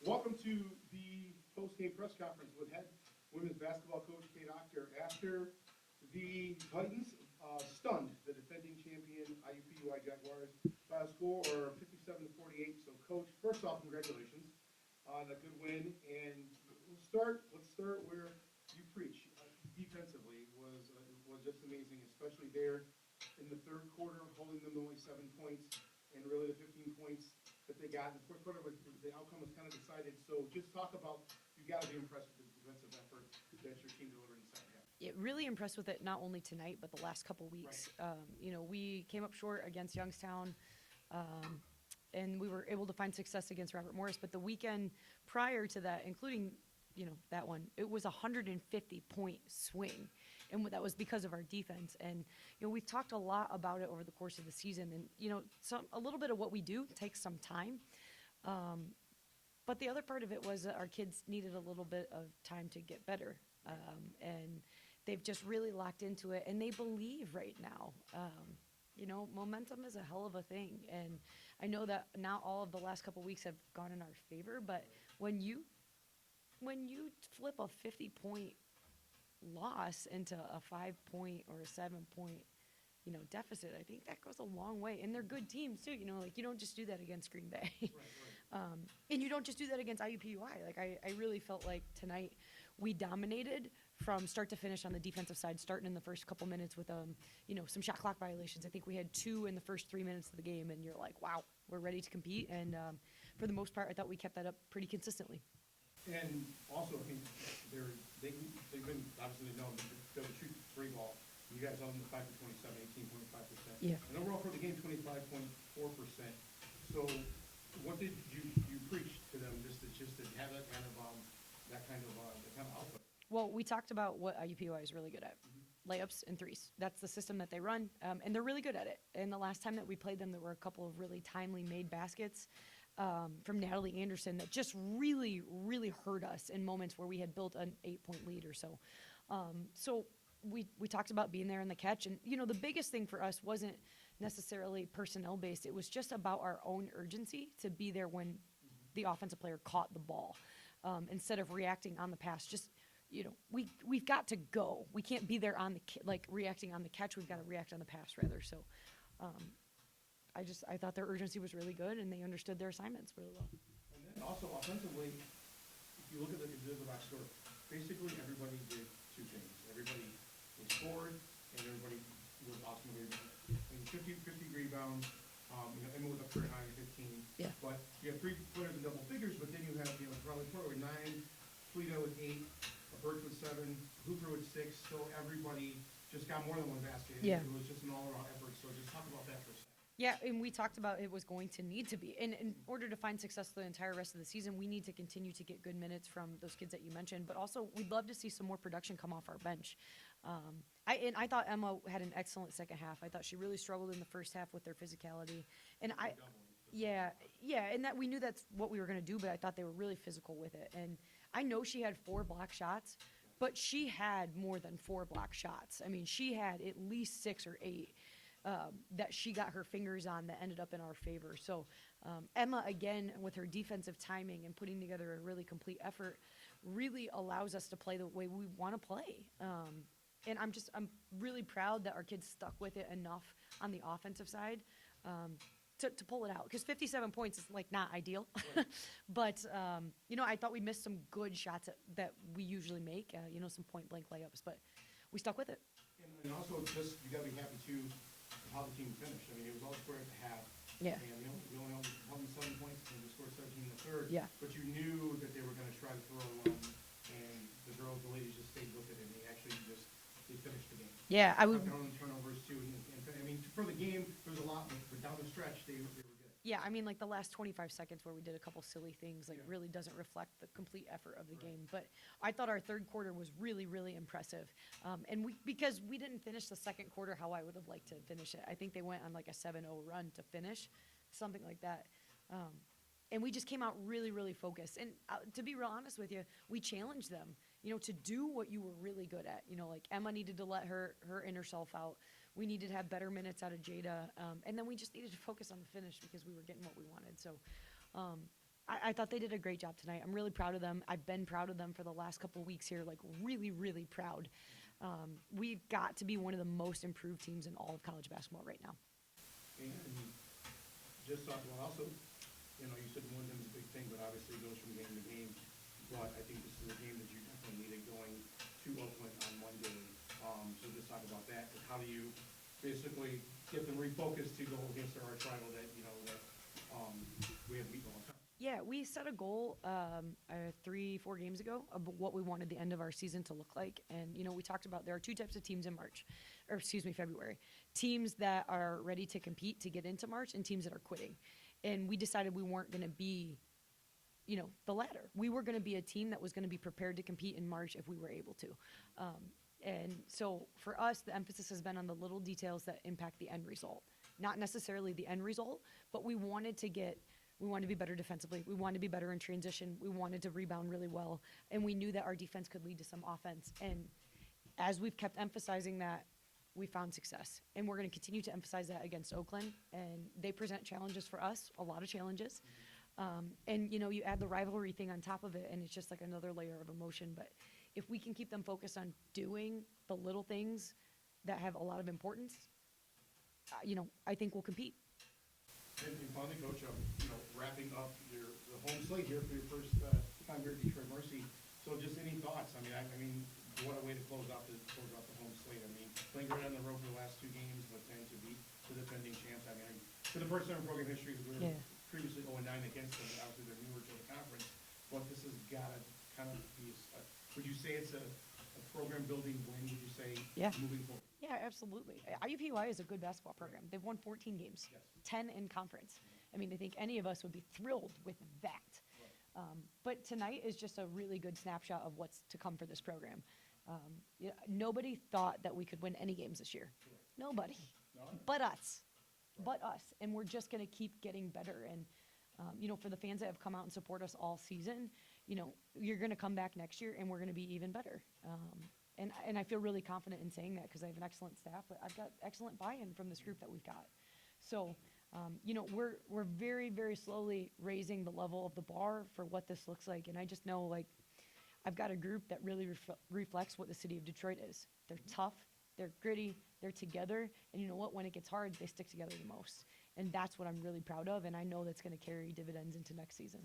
Welcome to the post-game press conference with head women's basketball coach Kate Achter. After the Titans stunned the defending champion IUPUI Jaguars by a score of 57-48. So, coach, first off, congratulations on a good win. And let's start where you preach. Defensively was just amazing, especially there in the third quarter, holding them to only 7 points, and really the 15 points that they got in the fourth quarter, the outcome was kind of decided. So just talk about, you got to be impressed with the defensive effort that your team delivered in the second half. Yeah, really impressed with it, not only tonight, but the last couple weeks. Right. We came up short against Youngstown, and we were able to find success against Robert Morris. But the weekend prior to that, including, that one, it was a 150-point swing. And that was because of our defense. And, we've talked a lot about it over the course of the season. And, a little bit of what we do takes some time. But the other part of it was that our kids needed a little bit of time to get better. And they've just really locked into it. And they believe right now. Momentum is a hell of a thing. And I know that not all of the last couple weeks have gone in our favor. But when you flip a 50-point loss into a 5-point or a 7-point, deficit, I think that goes a long way. And they're good teams too. You don't just do that against Green Bay. Right. And you don't just do that against IUPUI. I really felt like tonight we dominated from start to finish on the defensive side, starting in the first couple minutes with some shot clock violations. I think we had 2 in the first 3 minutes of the game, and you're like, wow, we're ready to compete. And for the most part, I thought we kept that up pretty consistently. And also, I think they've been obviously known to shoot three ball. You guys own the 5 for 27, 18.5%. Yeah. And overall for the game, 25.4%. So, what did you preach to them just to have that kind of output? Well, we talked about what IUPUI is really good at. Layups and threes. That's the system that they run, and they're really good at it. And the last time that we played them, there were a couple of really timely made baskets from Natalie Anderson that just really, really hurt us in moments where we had built an 8-point lead or so. So we talked about being there in the catch. And, the biggest thing for us wasn't necessarily personnel-based. It was just about our own urgency to be there when the offensive player caught the ball instead of reacting on the pass. Just, we've got to go. We can't be there on reacting on the catch. We've got to react on the pass rather. So I thought their urgency was really good, and they understood their assignments really well. And then also offensively, if you look at the box score, basically everybody did two things. Everybody scored, and everybody was awesome. I mean, 50 rebounds. Emma was up very high at 15. Yeah. But you have 3 players in double figures, but then you have probably Porter with 9, Fleeta with 8, Birch with 7, Hooper with 6. So everybody just got more than one basket. Yeah. It was just an all-around effort. So just talk about that for a second. Yeah, and we talked about it was going to need to be. And in order to find success the entire rest of the season, we need to continue to get good minutes from those kids that you mentioned. But also, we'd love to see some more production come off our bench. I thought Emma had an excellent second half. I thought she really struggled in the first half with their physicality. And and that we knew that's what we were going to do, but I thought they were really physical with it. And I know she had 4 block shots, but she had more than 4 block shots. I mean, she had at least 6 or 8. That she got her fingers on that ended up in our favor. So Emma, again, with her defensive timing and putting together a really complete effort, really allows us to play the way we want to play. And I'm really proud that our kids stuck with it enough on the offensive side to pull it out. Because 57 points is not ideal. Right. But, I thought we missed some good shots that we usually make, some point-blank layups. But we stuck with it. And also, just you got to be happy, too, how the team finished. I mean, it was all square at the half. Yeah. And we only held them 7 points, and we scored 17 in the third. Yeah. But you knew that they were going to try to throw one, and the ladies just stayed with it, and they actually they finished the game. Yeah, I would. Their own turnovers too, and I mean, for the game, there was a lot, but down the stretch, they were good. Yeah, I mean, the last 25 seconds where we did a couple silly things, Yeah. really doesn't reflect the complete effort of the game. But I thought our third quarter was really, really impressive. And because we didn't finish the second quarter how I would have liked to finish it. I think they went on a 7-0 run to finish, something like that. And we just came out really, really focused. And to be real honest with you, we challenged them, to do what you were really good at. Emma needed to let her inner self out. We needed to have better minutes out of Jada. And then we just needed to focus on the finish because we were getting what we wanted. So I thought they did a great job tonight. I'm really proud of them. I've been proud of them for the last couple weeks here, like really, really proud. We've got to be one of the most improved teams in all of college basketball right now. And just talk about also, you know, you said one of them is a big thing, but obviously it goes from game to game. But I think this is a game that you definitely needed going to Oakland on Monday. So just talk about that. And how do you basically get them refocused to go against our arch rival that, you know, that we have beaten all the time? Yeah, we set a goal 3-4 games ago of what we wanted the end of our season to look like. And, you know, we talked about there are two types of teams in February. Teams that are ready to compete to get into March and teams that are quitting. And we decided we weren't going to be, you know, the latter. We were going to be a team that was going to be prepared to compete in March if we were able to. And so for us, the emphasis has been on the little details that impact the end result. Not necessarily the end result, but we wanted to be better defensively. We wanted to be better in transition. We wanted to rebound really well. And we knew that our defense could lead to some offense. And as we've kept emphasizing that, we found success. And we're going to continue to emphasize that against Oakland. And they present challenges for us, a lot of challenges. And, you know, you add the rivalry thing on top of it, and it's just like another layer of emotion. But if we can keep them focused on doing the little things that have a lot of importance, you know, I think we'll compete. And finally, Coach, you know, wrapping up the home slate here for your first time here at Detroit Mercy. So just any thoughts? I mean, what a way to close out the home slate. I mean, playing right on the road for the last two games, but then to beat the defending champs. I mean, for the first time in program history, we were previously 0-9 against them. Obviously, they're newer to the conference, but this has got to kind of be. Would you say it's a program building win? Would you say moving forward? Yeah, absolutely. IUPUI is a good basketball program. They've won 14 games, Yes. 10 in conference. I mean, I think any of us would be thrilled with that. But tonight is just a really good snapshot of what's to come for this program. Nobody thought that we could win any games this year. Nobody. But us. And we're just going to keep getting better. And, you know, for the fans that have come out and support us all season, you know, you're going to come back next year and we're going to be even better. And I feel really confident in saying that because I have an excellent staff, but I've got excellent buy-in from this group that we've got. So, you know, we're very, very slowly raising the level of the bar for what this looks like. And I just know, like, I've got a group that really reflects what the city of Detroit is. They're tough, they're gritty, they're together. And you know what? When it gets hard, they stick together the most. And that's what I'm really proud of. And I know that's going to carry dividends into next season.